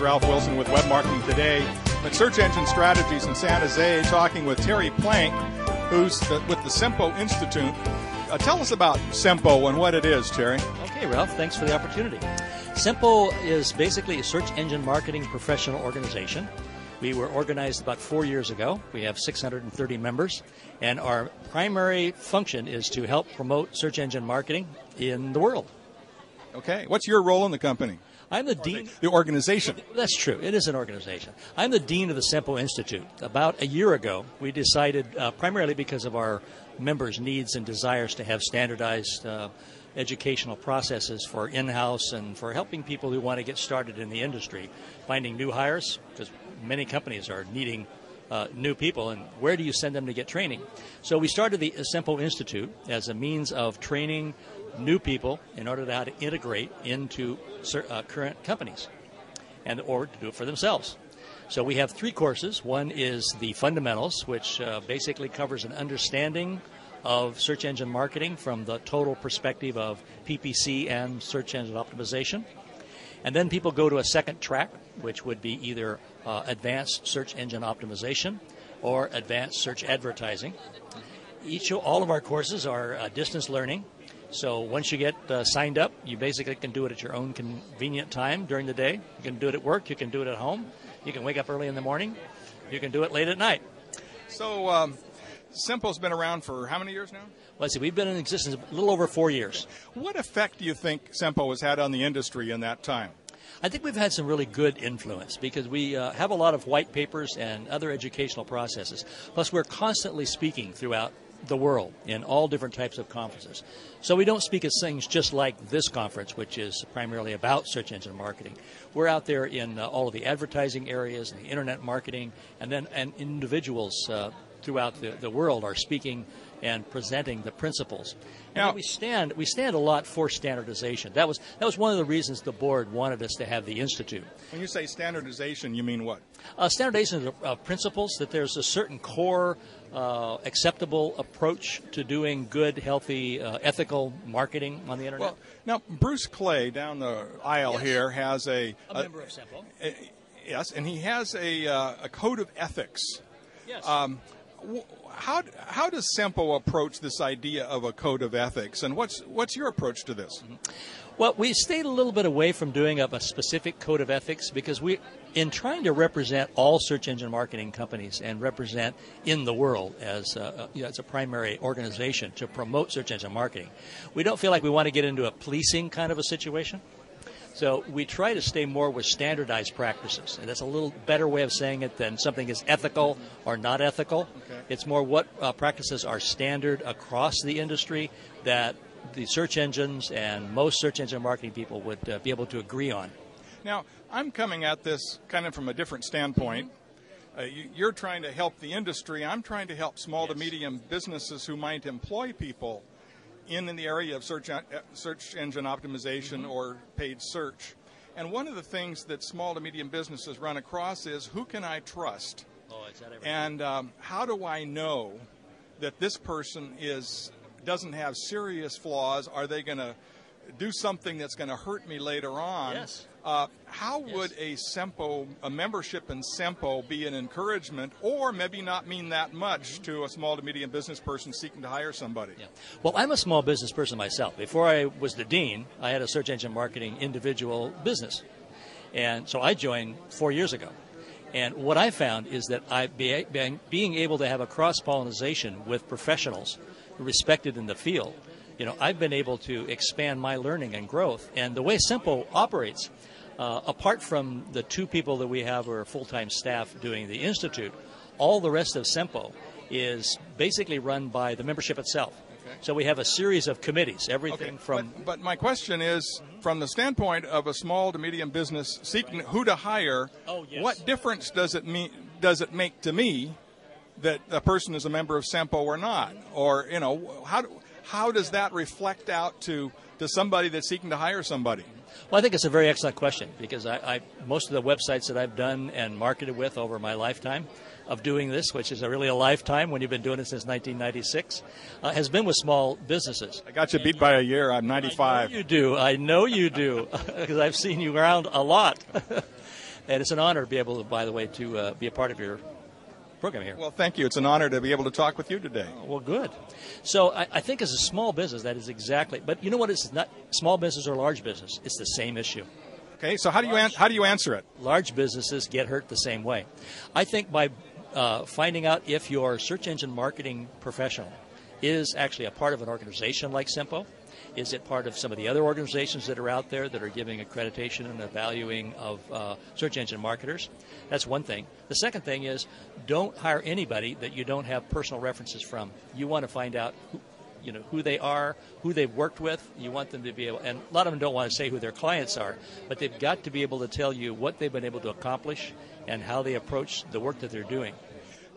Ralph Wilson with Web Marketing Today at Search Engine Strategies in San Jose, talking with Terry Plank, who's with the SEMPO Institute. Tell us about SEMPO and what it is, Terry. Okay, Ralph, thanks for the opportunity. SEMPO is basically a search engine marketing professional organization. We were organized about 4 years ago. We have 630 members, and our primary function is to help promote search engine marketing in the world. Okay. What's your role in the company? I'm the dean. The organization. That's true. It is an organization. I'm the dean of the SEMPO Institute. About a year ago, we decided, primarily because of our members' needs and desires to have standardized educational processes for in-house and for helping people who want to get started in the industry, finding new hires, because many companies are needing new people, and where do you send them to get training? So we started the SEMPO Institute as a means of training new people in order to how to integrate into current companies or to do it for themselves. So we have 3 courses. One is the fundamentals, which basically covers an understanding of search engine marketing from the total perspective of PPC and search engine optimization. And then people go to a second track, which would be either advanced search engine optimization or advanced search advertising. All of our courses are distance learning. So once you get signed up, you basically can do it at your own convenient time during the day. You can do it at work. You can do it at home. You can wake up early in the morning. You can do it late at night. So SEMPO's been around for how many years now? Let's see. We've been in existence a little over 4 years. What effect do you think SEMPO has had on the industry in that time? I think we've had some really good influence because we have a lot of white papers and other educational processes. Plus, we're constantly speaking throughout the world in all different types of conferences. So we don't speak at things just like this conference, which is primarily about search engine marketing. We're out there in all of the advertising areas and the internet marketing, and individuals throughout the world are speaking and presenting the principles. Now, we stand a lot for standardization. That was one of the reasons the board wanted us to have the institute. When you say standardization, you mean what? Standardization of principles, that there's a certain core acceptable approach to doing good, healthy, ethical marketing on the internet. Well, now, Bruce Clay down the aisle here has a member of SEMPO. Yes, and he has a code of ethics. Yes. How does SEMPO approach this idea of a code of ethics, and what's your approach to this? Mm-hmm. Well, we stayed a little bit away from doing a specific code of ethics because in trying to represent all search engine marketing companies and represent in the world as a primary organization to promote search engine marketing, we don't feel like we want to get into a policing kind of a situation. So we try to stay more with standardized practices, and that's a little better way of saying it than something is ethical or not ethical. Okay. It's more what practices are standard across the industry that the search engines and most search engine marketing people would be able to agree on. Now, I'm coming at this kind of from a different standpoint. You're trying to help the industry. I'm trying to help small to medium businesses who might employ people in the area of search engine optimization or paid search. And one of the things that small to medium businesses run across is, who can I trust? Oh, is that everything? And how do I know that this person doesn't have serious flaws? Are they going to do something that's going to hurt me later on? Yes. How would a membership in SEMPO be an encouragement, or maybe not mean that much to a small to medium business person seeking to hire somebody? Yeah. Well, I'm a small business person myself. Before I was the dean, I had a search engine marketing individual business. And so I joined 4 years ago. And what I found is that being able to have a cross-pollination with professionals respected in the field, I've been able to expand my learning and growth. And the way SEMPO operates, apart from the 2 people that we have who are full-time staff doing the institute, all the rest of SEMPO is basically run by the membership itself. Okay. So we have a series of committees, everything from... But my question is, from the standpoint of a small to medium business seeking who to hire, what difference does it make to me that a person is a member of SEMPO or not? Or, how does that reflect out to somebody that's seeking to hire somebody? Well, I think it's a very excellent question because most of the websites that I've done and marketed with over my lifetime of doing this, which is really a lifetime when you've been doing it since 1996, has been with small businesses. I got you beat by a year. I'm 95. I know you do, because I've seen you around a lot. And it's an honor to be able to, by the way, to be a part of your program here. Well, thank you. It's an honor to be able to talk with you today. Well, good. So I think as a small business, that is exactly. But you know what? It's not small business or large business. It's the same issue. Okay. So how do you answer it? Large businesses get hurt the same way. I think by finding out if your search engine marketing professional is actually a part of an organization like SEMPO. Is it part of some of the other organizations that are out there that are giving accreditation and valuing of search engine marketers? That's one thing. The second thing is don't hire anybody that you don't have personal references from. You want to find out who they are, who they've worked with. You want them to be able, and a lot of them don't want to say who their clients are, but they've got to be able to tell you what they've been able to accomplish and how they approach the work that they're doing.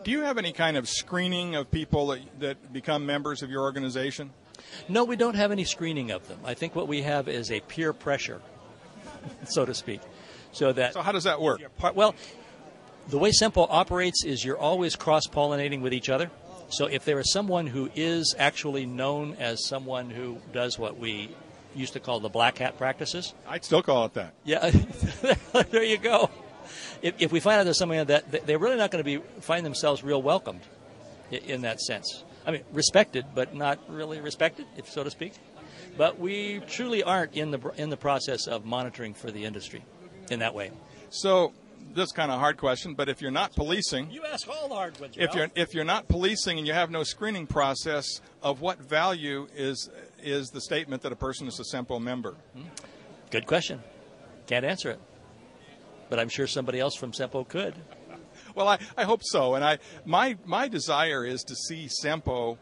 Do you have any kind of screening of people that become members of your organization? No, we don't have any screening of them. I think what we have is a peer pressure, so to speak. So how does that work? Well, the way SEMPO operates is you're always cross-pollinating with each other. So if there is someone who is actually known as someone who does what we used to call the black hat practices. I'd still call it that. Yeah, there you go. If we find out there's something that they're really not going to find themselves real welcomed in that sense. I mean, respected, but not really respected, if so to speak. But we truly aren't in the process of monitoring for the industry in that way. So this is kind of a hard question, but if you're not policing, you ask all the hard ones. If you're not policing and you have no screening process, of what value is the statement that a person is a SEMPO member? Good question. Can't answer it, but I'm sure somebody else from SEMPO could. Well, I hope so, and my desire is to see SEMPO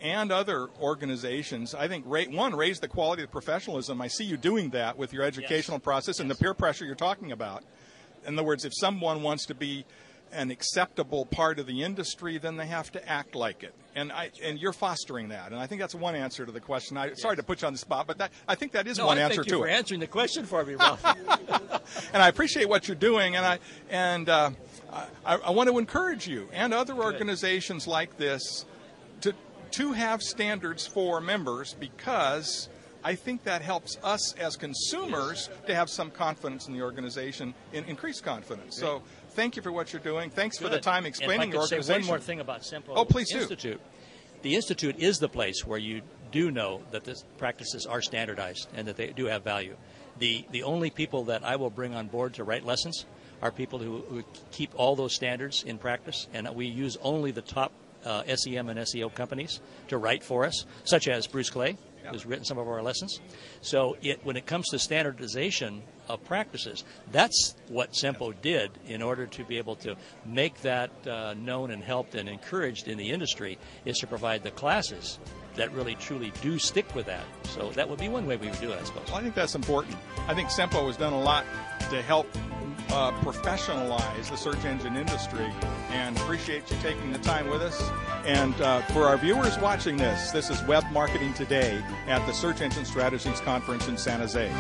and other organizations, I think, raise the quality of professionalism. I see you doing that with your educational process and the peer pressure you're talking about. In other words, if someone wants to be an acceptable part of the industry, then they have to act like it. And you're fostering that. And I think that's one answer to the question. Sorry to put you on the spot, but I think that is one answer to it. Thank you for answering the question for me, Ralph. And I appreciate what you're doing, and I want to encourage you and other organizations like this to have standards for members, because I think that helps us as consumers to have some confidence in the organization, increased confidence. So thank you for what you're doing. Thanks for the time explaining your organization. Say one more thing about SEMPO. Oh, please do. Institute. The Institute is the place where you do know that the practices are standardized and that they do have value. The only people that I will bring on board to write lessons are people who keep all those standards in practice, and we use only the top SEM and SEO companies to write for us, such as Bruce Clay, who's written some of our lessons. So when it comes to standardization of practices, that's what SEMPO did in order to be able to make that known and helped and encouraged in the industry, is to provide the classes that really truly do stick with that. So that would be one way we would do it, I suppose. Well, I think that's important. I think SEMPO has done a lot to help professionalize the search engine industry, and appreciate you taking the time with us. And for our viewers watching this is Web Marketing Today at the Search Engine Strategies Conference in San Jose.